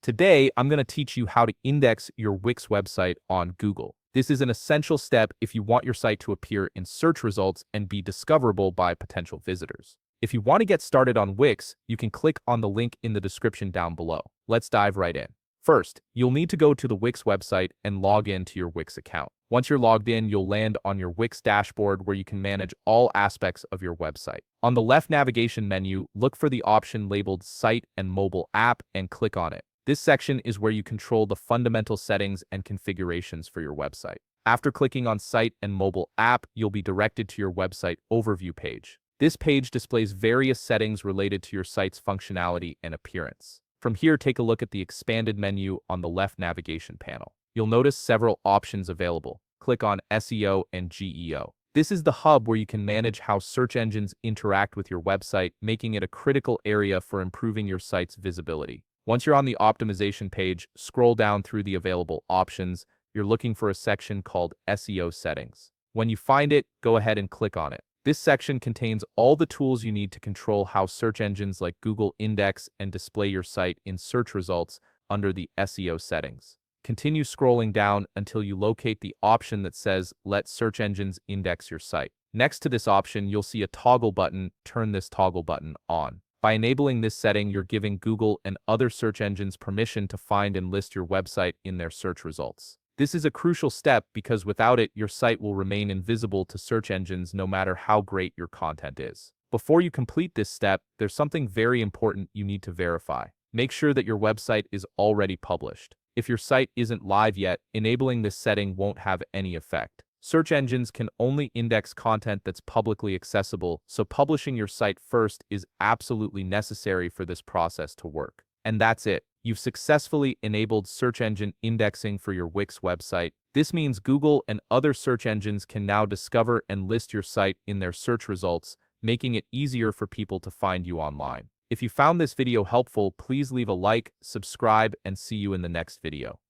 Today, I'm going to teach you how to index your Wix website on Google. This is an essential step if you want your site to appear in search results and be discoverable by potential visitors. If you want to get started on Wix, you can click on the link in the description down below. Let's dive right in. First, you'll need to go to the Wix website and log in to your Wix account. Once you're logged in, you'll land on your Wix dashboard where you can manage all aspects of your website. On the left navigation menu, look for the option labeled Site and Mobile App and click on it. This section is where you control the fundamental settings and configurations for your website. After clicking on Site and Mobile App, you'll be directed to your website overview page. This page displays various settings related to your site's functionality and appearance. From here, take a look at the expanded menu on the left navigation panel. You'll notice several options available. Click on SEO and GEO. This is the hub where you can manage how search engines interact with your website, making it a critical area for improving your site's visibility. Once you're on the optimization page, scroll down through the available options. You're looking for a section called SEO settings. When you find it, go ahead and click on it. This section contains all the tools you need to control how search engines like Google index and display your site in search results under the SEO settings. Continue scrolling down until you locate the option that says Let Search Engines Index Your Site. Next to this option, you'll see a toggle button. Turn this toggle button on. By enabling this setting, you're giving Google and other search engines permission to find and list your website in their search results. This is a crucial step because without it, your site will remain invisible to search engines no matter how great your content is. Before you complete this step, there's something very important you need to verify. Make sure that your website is already published. If your site isn't live yet, enabling this setting won't have any effect. Search engines can only index content that's publicly accessible, so publishing your site first is absolutely necessary for this process to work. And that's it. You've successfully enabled search engine indexing for your Wix website. This means Google and other search engines can now discover and list your site in their search results, making it easier for people to find you online. If you found this video helpful, please leave a like, subscribe, and see you in the next video.